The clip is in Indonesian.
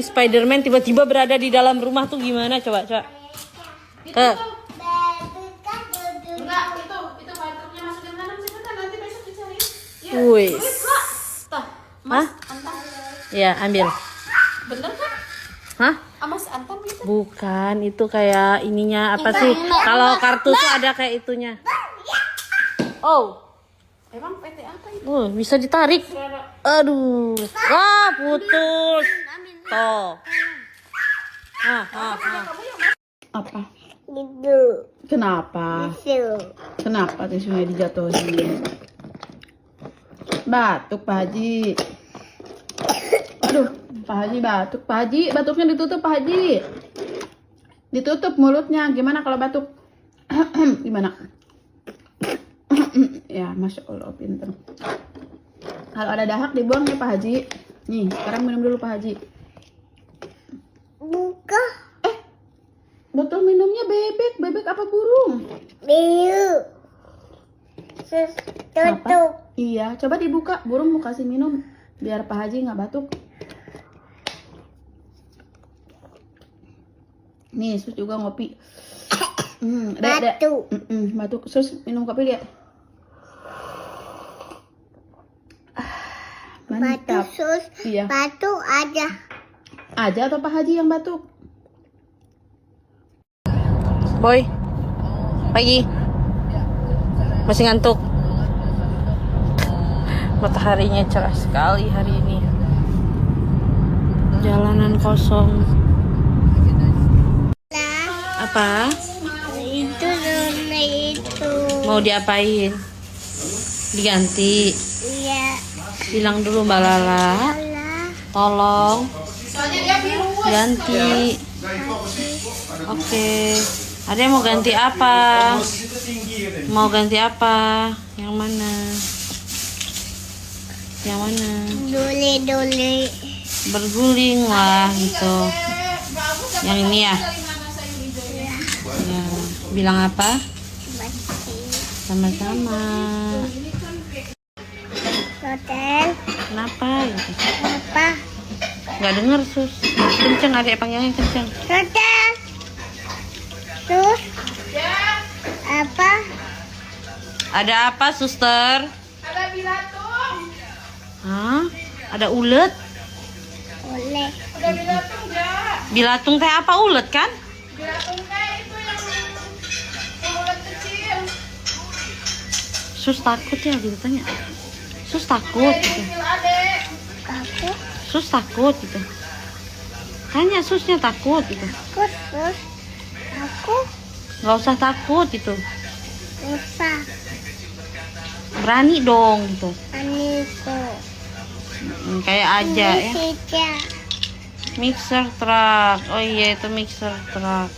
Ini Spiderman tiba-tiba berada di dalam rumah tuh gimana? Coba. Enggak, itu baterainya masukin tanam sebentar, nanti besok dicari. Ya. Wih. Tah, Hah? Mas Antam. Ya, ambil. Bener kan? Hah? Mas Antam gitu. Bukan, itu kayak ininya apa sih? Kalau kartu tuh ada kayak itunya. Oh. Emang PT apa itu? Bisa ditarik. Aduh. Wah, putus. Toh. Apa? Itu. Kenapa? Itu. Kenapa tisunya dijatuhin? Batuk Pak Haji. Aduh, Pak Haji batuk. Pak Haji, batuknya ditutup Pak Haji. Ditutup mulutnya. Gimana kalau batuk? Gimana? Ya, Masya Allah, pinter. Kalau ada dahak dibuang ya Pak Haji. Nih, sekarang minum dulu Pak Haji. Buka. Botol minumnya bebek. Bebek apa burung? Biru. Tutup. Iya, coba dibuka. Burung mau kasih minum biar Pak Haji nggak batuk. Nih, Sus juga ngopi. Batuk. Batuk. Sus minum kopi lihat. Batuk Mantap. sus. Iya. Batuk aja. Aja atau Pak Haji yang batuk? Boy. Pagi. Masih ngantuk. Mataharinya cerah sekali hari ini. Jalanan kosong. Lah, Apa? itu zona itu. Mau diapain? Diganti. Iya. Bilang dulu Mbak Lala. Lah. Tolong ganti. Oke. Ada yang mau ganti apa? Mau ganti apa? Yang mana? Yang mana? Dole. Berguling lah gitu. Yang ini ya? Ya. Bilang apa? Sama-sama. Hotel. Kenapa? Gitu. Apa? Nggak denger sus. Kenceng adek panggilnya kenceng. Hotel. Sus. Apa? Ada apa suster? Ada bilatung. Hah? Ada ulet? Boleh. Ada bilatung enggak? Bilatung teh apa ulet kan? Bilatung kayak itu yang ulet kecil. Sus takut ya gitu tanya. Sus takut gitu. Kecil adek. Aku. Sus takut gitu. Tanya susnya takut gitu. Aku sus. Aku. Nggak usah takut gitu. Usah. Berani dong gitu. Aniko. Kayak aja ya. Sejak. Mixer truck. Oh iya itu mixer truck.